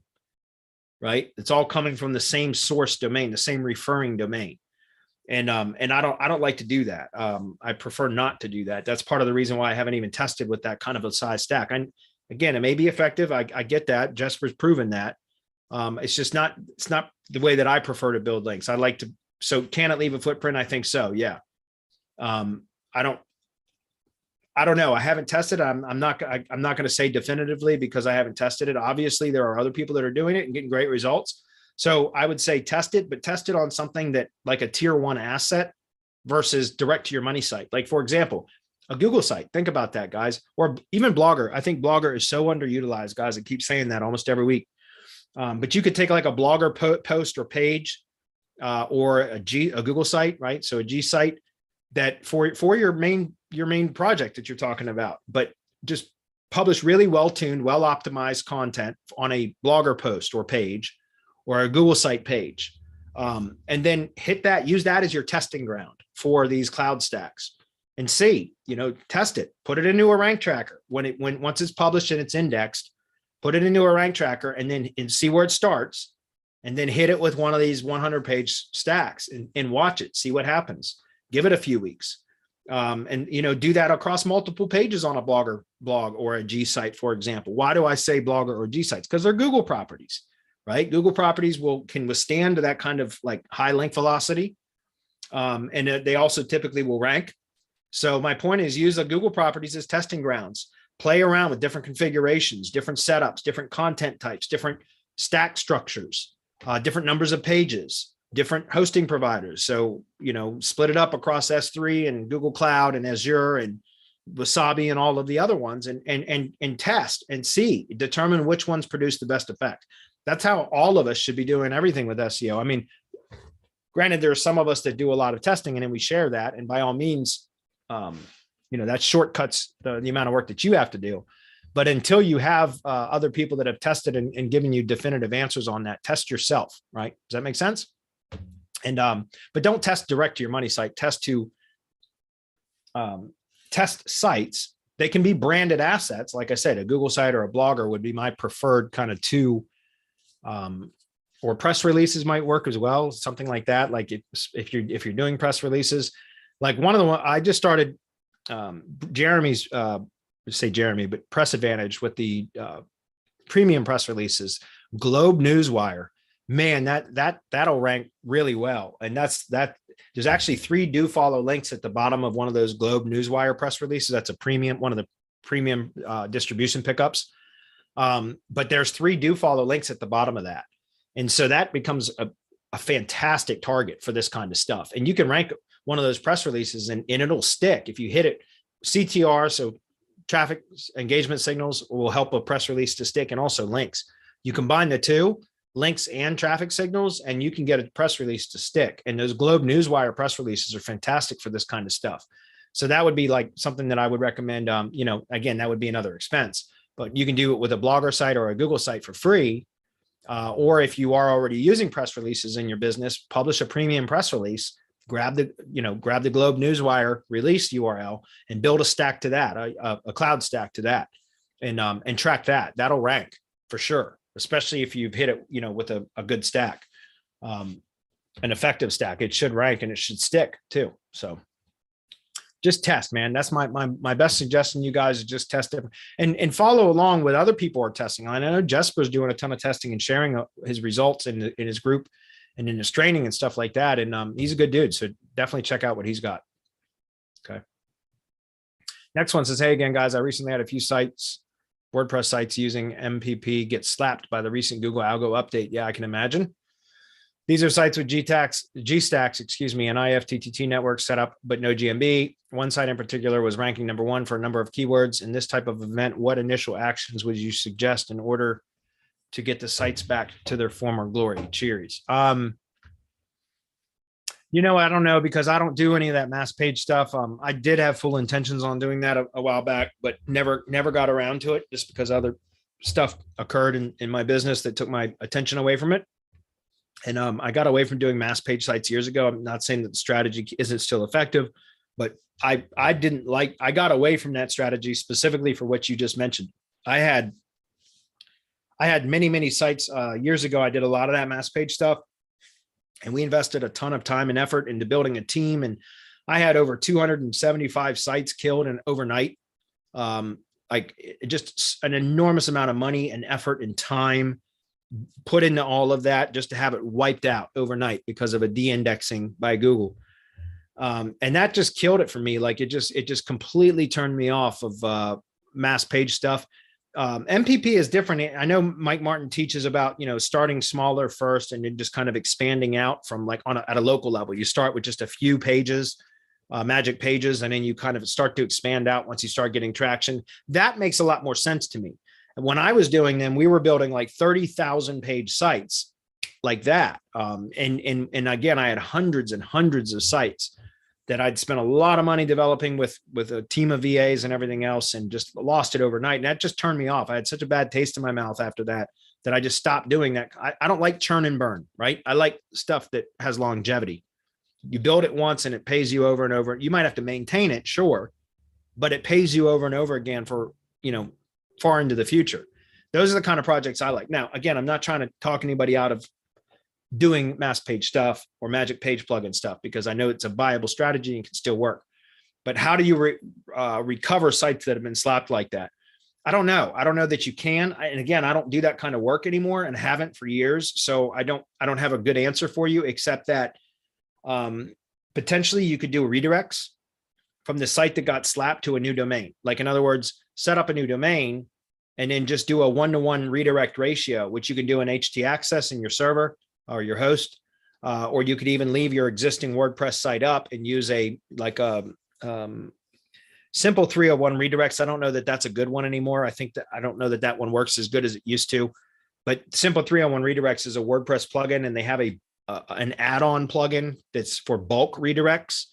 right? It's all coming from the same source domain, the same referring domain. And I don't like to do that. I prefer not to do that. That's part of the reason why I haven't even tested with that kind of a size stack. Again, it may be effective. I get that. Jesper's proven that. It's not the way that I prefer to build links. So can it leave a footprint? I think so. Yeah. I don't know. I haven't tested it. I'm not going to say definitively because I haven't tested it. Obviously, there are other people that are doing it and getting great results. So I would say test it, but test it on something that like a tier 1 asset versus direct to your money site. Like, for example, a Google site. Think about that, guys. Or even Blogger. I think Blogger is so underutilized, guys. I keep saying that almost every week. But you could take like a Blogger post or page or a Google site, right? So a G site that for your main project that you're talking about, but just publish really well-tuned, well-optimized content on a Blogger post or page or a Google site page. And then use that as your testing ground for these cloud stacks and see, test it, put it into a rank tracker. Once it's published and it's indexed, put it into a rank tracker and see where it starts, and then hit it with one of these 100-page stacks and watch it, see what happens. Give it a few weeks. And do that across multiple pages on a Blogger blog or a G site, for example. Why do I say Blogger or G sites? Because they're Google properties, right? Google properties can withstand that kind of like high link velocity. And they also typically will rank. So my point is, use the Google properties as testing grounds. Play around with different configurations, different setups, different content types, different stack structures, different numbers of pages, different hosting providers. So, split it up across S3 and Google Cloud and Azure and Wasabi and all of the other ones and test and see, determine which ones produce the best effect. That's how all of us should be doing everything with SEO. I mean, granted, there are some of us that do a lot of testing and then we share that. And by all means, that shortcuts the amount of work that you have to do. But until you have other people that have tested and given you definitive answers on that, test yourself, right? Does that make sense? And but don't test direct to your money site. Test sites. They can be branded assets. Like I said, a Google site or a Blogger would be my preferred kind of two. Or press releases might work as well. Something like that. Like if you're doing press releases, like one of the one I just started Jeremy's but Press Advantage with the premium press releases, Globe Newswire. Man, that'll rank really well. And there's actually 3 do follow links at the bottom of one of those Globe Newswire press releases. That's one of the premium distribution pickups. But there's 3 do follow links at the bottom of that. And so that becomes a fantastic target for this kind of stuff. And you can rank one of those press releases and it'll stick if you hit it. CTR, so traffic engagement signals, will help a press release to stick, and also links. You combine the two, links and traffic signals, and you can get a press release to stick. And those Globe Newswire press releases are fantastic for this kind of stuff. So that would be like something that I would recommend. Again, that would be another expense, but you can do it with a Blogger site or a Google site for free. Or if you are already using press releases in your business, publish a premium press release, grab the Globe Newswire release URL and build a stack to that, a cloud stack to that, and track that. That'll rank for sure, especially if you've hit it, with a good stack, an effective stack. It should rank and it should stick too. So just test, man. That's my best suggestion. You guys just test it and follow along with other people are testing. I know Jesper's doing a ton of testing and sharing his results in his group and in his training and stuff like that. And he's a good dude. So definitely check out what he's got. Okay. Next one says, hey again, guys, I recently had a few WordPress sites using MPP get slapped by the recent Google Algo update. Yeah, I can imagine. These are sites with GStacks, and IFTTT networks set up, but no GMB. One site in particular was ranking #1 for a number of keywords. In this type of event, what initial actions would you suggest in order to get the sites back to their former glory? Cheers. I don't know, because I don't do any of that mass page stuff. I did have full intentions on doing that a while back, but never got around to it just because other stuff occurred in my business that took my attention away from it. And I got away from doing mass page sites years ago. I'm not saying that the strategy isn't still effective, but I got away from that strategy specifically for what you just mentioned. I had many sites years ago. I did a lot of that mass page stuff, and we invested a ton of time and effort into building a team. And I had over 275 sites killed in overnight. Just an enormous amount of money and effort and time put into all of that just to have it wiped out overnight because of a de-indexing by Google. And that just killed it for me. Like it just completely turned me off of mass page stuff. MPP is different. I know Mike Martin teaches about, starting smaller first and then just kind of expanding out from like at a local level. You start with just a few pages, magic pages, and then you kind of start to expand out once you start getting traction. That makes a lot more sense to me. And when I was doing them, we were building like 30,000 page sites like that. And again, I had hundreds and hundreds of sites that I'd spent a lot of money developing with a team of VAs and everything else, and just lost it overnight. And that just turned me off. I had such a bad taste in my mouth after that I just stopped doing that. I don't like churn and burn, right? I like stuff that has longevity. You build it once and it pays you over and over. You might have to maintain it, sure, but it pays you over and over again for, far into the future. Those are the kind of projects I like. Now, again, I'm not trying to talk anybody out of doing mass page stuff or magic page plugin stuff, because I know it's a viable strategy and can still work. But how do you recover sites that have been slapped like that? I don't know. I don't know that you can. And again, I don't do that kind of work anymore and haven't for years. So I don't have a good answer for you, except that potentially you could do redirects from the site that got slapped to a new domain. Like, in other words, set up a new domain and then just do a 1-to-1 redirect ratio, which you can do in YACSS in your server or your host, or you could even leave your existing WordPress site up and use simple 301 redirects. I don't know that that's a good one anymore. I don't know that one works as good as it used to, but simple 301 redirects is a WordPress plugin, and they have an add-on plugin that's for bulk redirects.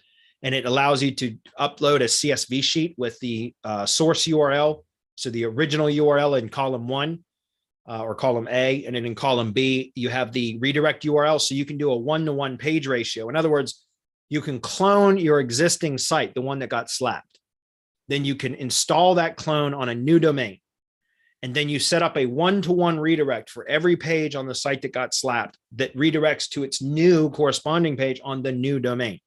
And it allows you to upload a CSV sheet with the source URL. So the original URL in column 1 or column A, and then in column B, you have the redirect URL. So you can do a 1-to-1 page ratio. In other words, you can clone your existing site, the one that got slapped. Then you can install that clone on a new domain. And then you set up a 1-to-1 redirect for every page on the site that got slapped that redirects to its new corresponding page on the new domain.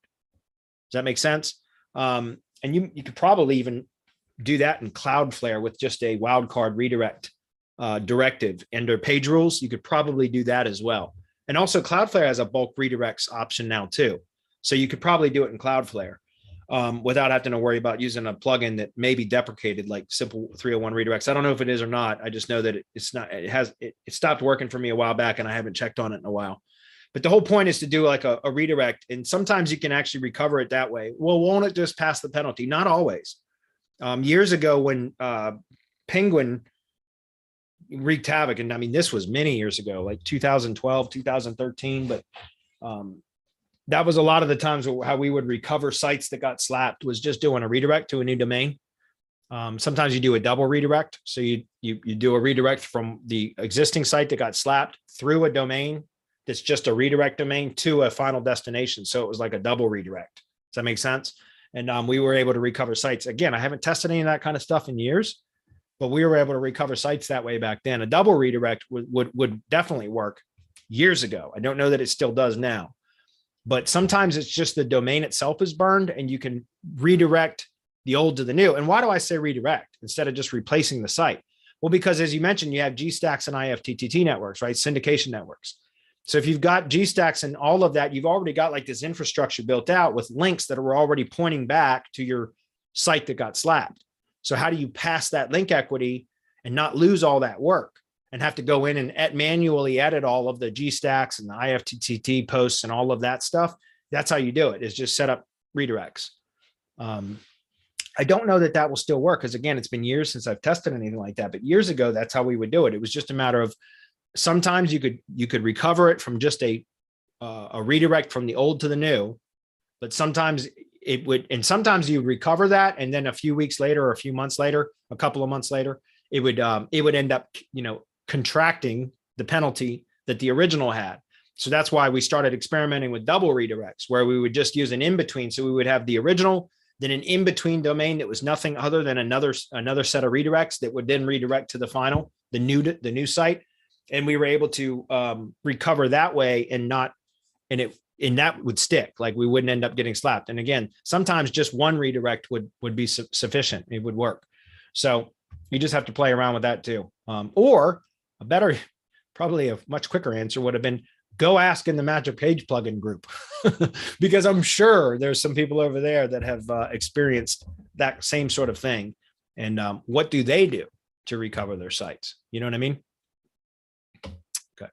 Does that make sense? And you could probably even do that in Cloudflare with just a wildcard redirect directive under page rules. You could probably do that as well. And also Cloudflare has a bulk redirects option now too. So you could probably do it in Cloudflare without having to worry about using a plugin that may be deprecated, like simple 301 redirects. I don't know if it is or not. I just know that it's not. It stopped working for me a while back, and I haven't checked on it in a while. But the whole point is to do like a redirect, and sometimes you can actually recover it that way. Well, won't it just pass the penalty? Not always. Years ago, when Penguin wreaked havoc, and I mean, this was many years ago, like 2012, 2013, but that was a lot of the times how we would recover sites that got slapped, was just doing a redirect to a new domain. Sometimes you do a double redirect. So you do a redirect from the existing site that got slapped through a domain that's just a redirect domain to a final destination. So it was like a double redirect. Does that make sense? And we were able to recover sites. Again, I haven't tested any of that kind of stuff in years, but we were able to recover sites that way back then. A double redirect would definitely work years ago. I don't know that it still does now, but sometimes it's just the domain itself is burned and you can redirect the old to the new. And why do I say redirect instead of just replacing the site? Well, because as you mentioned, you have GStacks and IFTTT networks, right? Syndication networks. So if you've got GStacks and all of that, you've already got like this infrastructure built out with links that are already pointing back to your site that got slapped. So how do you pass that link equity and not lose all that work and have to go in and manually edit all of the GStacks and the IFTTT posts and all of that stuff? That's how you do it, is just set up redirects. I don't know that will still work, because again, it's been years since I've tested anything like that, but years ago, that's how we would do it. It was just a matter of, sometimes you could recover it from just a redirect from the old to the new, but sometimes it would, and sometimes you recover that, and then a few weeks later or a few months later, a couple of months later, it would end up, contracting the penalty that the original had. So that's why we started experimenting with double redirects, where we would just use an in-between. So we would have the original, then an in-between domain that was nothing other than another set of redirects that would then redirect to the final, the new site. And we were able to recover that way, and that would stick. Like, we wouldn't end up getting slapped. And again, sometimes just one redirect would be sufficient. It would work. So you just have to play around with that too. Or a better, probably a much quicker answer would have been go ask in the Magic Page plugin group because I'm sure there's some people over there that have experienced that same sort of thing. And what do they do to recover their sites? You know what I mean? Okay.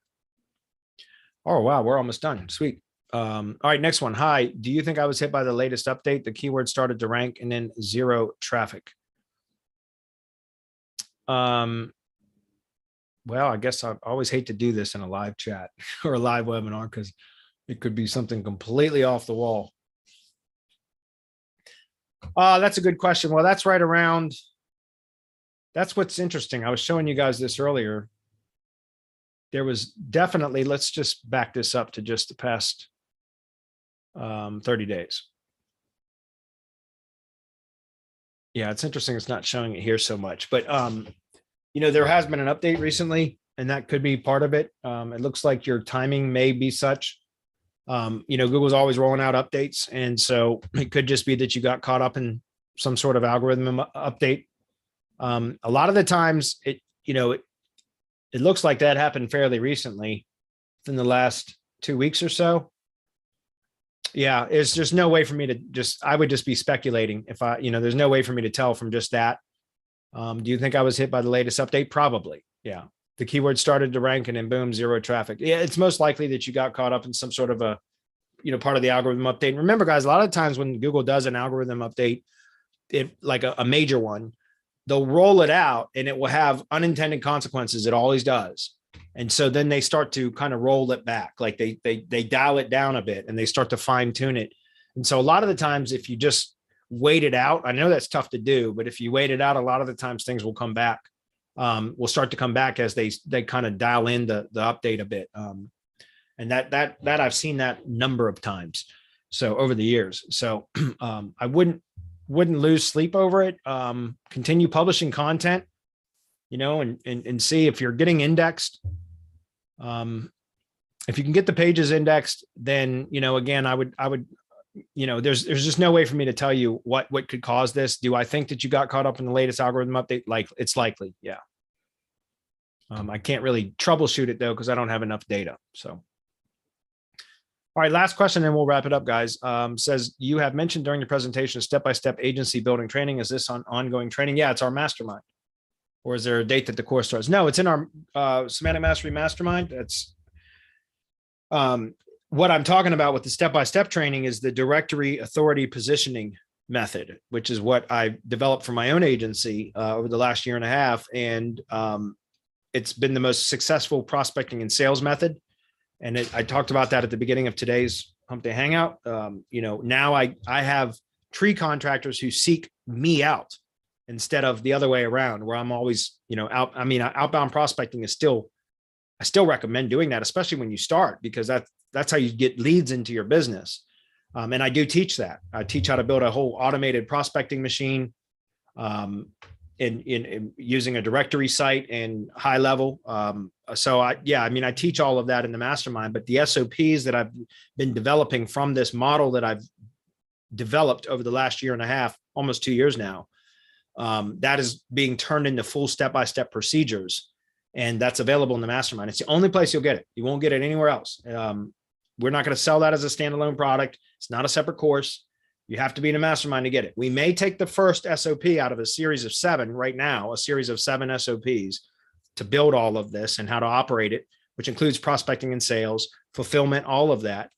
Oh, wow. We're almost done. Sweet. All right. Next one. Hi. Do you think I was hit by the latest update? The keyword started to rank and then zero traffic. Well, I guess I always hate to do this in a live chat or a live webinar because it could be something completely off the wall. That's a good question. Well, that's right around. That's what's interesting. I was showing you guys this earlier. There was definitely, let's just back this up to just the past 30 days. Yeah, it's interesting. It's not showing it here so much, but you know, there has been an update recently, and that could be part of it. It looks like your timing may be such. You know, Google's always rolling out updates, and so it could just be that you got caught up in some sort of algorithm update. A lot of the times, it looks like that happened fairly recently, within the last 2 weeks or so. Yeah, it's just no way for me to I would just be speculating if there's no way for me to tell from just that. Do you think I was hit by the latest update? Probably. Yeah. The keyword started to rank and then boom, zero traffic. Yeah. It's most likely that you got caught up in some sort of a, part of the algorithm update. And remember guys, a lot of times when Google does an algorithm update, like a major one, they'll roll it out and it will have unintended consequences. It always does. And so then they start to kind of roll it back. Like they dial it down a bit and they start to fine tune it. And so a lot of the times, if you just wait it out, I know that's tough to do, but if you wait it out, a lot of the times things will come back. Will start to come back as they kind of dial in the update a bit. And that I've seen that number of times. So over the years, so I wouldn't lose sleep over it. Continue publishing content, and see if you're getting indexed. If you can get the pages indexed, then, again, I would, there's just no way for me to tell you what could cause this. Do I think that you got caught up in the latest algorithm update? Like, it's likely. Yeah. I can't really troubleshoot it though, because I don't have enough data. So, all right, last question, and we'll wrap it up, guys. Says, you have mentioned during your presentation, step-by-step agency building training. Is this on ongoing training? Yeah, it's our mastermind. Or is there a date that the course starts? No, it's in our Semantic Mastery Mastermind. That's what I'm talking about with the step-by-step training is the directory authority positioning method, which is what I developed for my own agency over the last year and a half. And it's been the most successful prospecting and sales method. And I talked about that at the beginning of today's Hump Day Hangout. Now I have tree contractors who seek me out instead of the other way around, where I'm always, outbound prospecting is I still recommend doing that, especially when you start, because that's how you get leads into your business. And I do teach that. I teach how to build a whole automated prospecting machine in using a directory site and high level. I teach all of that in the mastermind, but the SOPs that I've been developing from this model that I've developed over the last year and a half, almost 2 years now, that is being turned into full step-by-step procedures. And that's available in the mastermind. It's the only place you'll get it. You won't get it anywhere else. We're not going to sell that as a standalone product. It's not a separate course. You have to be in a mastermind to get it. We may take the first SOP out of a series of 7 right now, a series of 7 SOPs to build all of this and how to operate it, which includes prospecting and sales, fulfillment, all of that.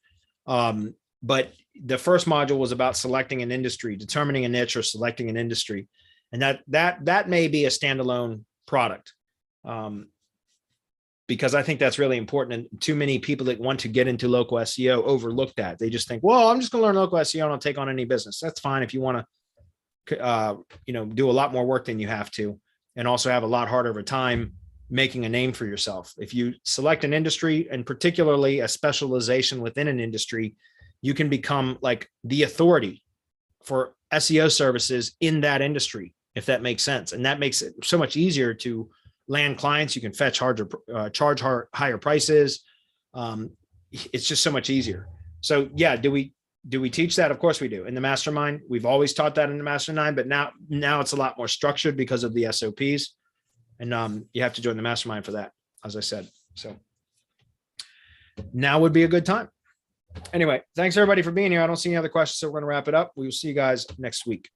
But the first module was about selecting an industry, determining a niche or selecting an industry. And that may be a standalone product. Because I think that's really important. And too many people that want to get into local SEO overlook that. They just think, well, I'm just going to learn local SEO and I'll take on any business. That's fine if you want to, do a lot more work than you have to, and also have a lot harder of a time making a name for yourself. If you select an industry, and particularly a specialization within an industry, you can become like the authority for SEO services in that industry, if that makes sense. And that makes it so much easier to land clients. You can fetch charge higher prices. It's just so much easier. So yeah, do we teach that? Of course we do. In the mastermind, we've always taught that in the mastermind, but now it's a lot more structured because of the SOPs. And you have to join the mastermind for that, as I said. So now would be a good time. Anyway, thanks everybody for being here. I don't see any other questions, so we're going to wrap it up. We will see you guys next week.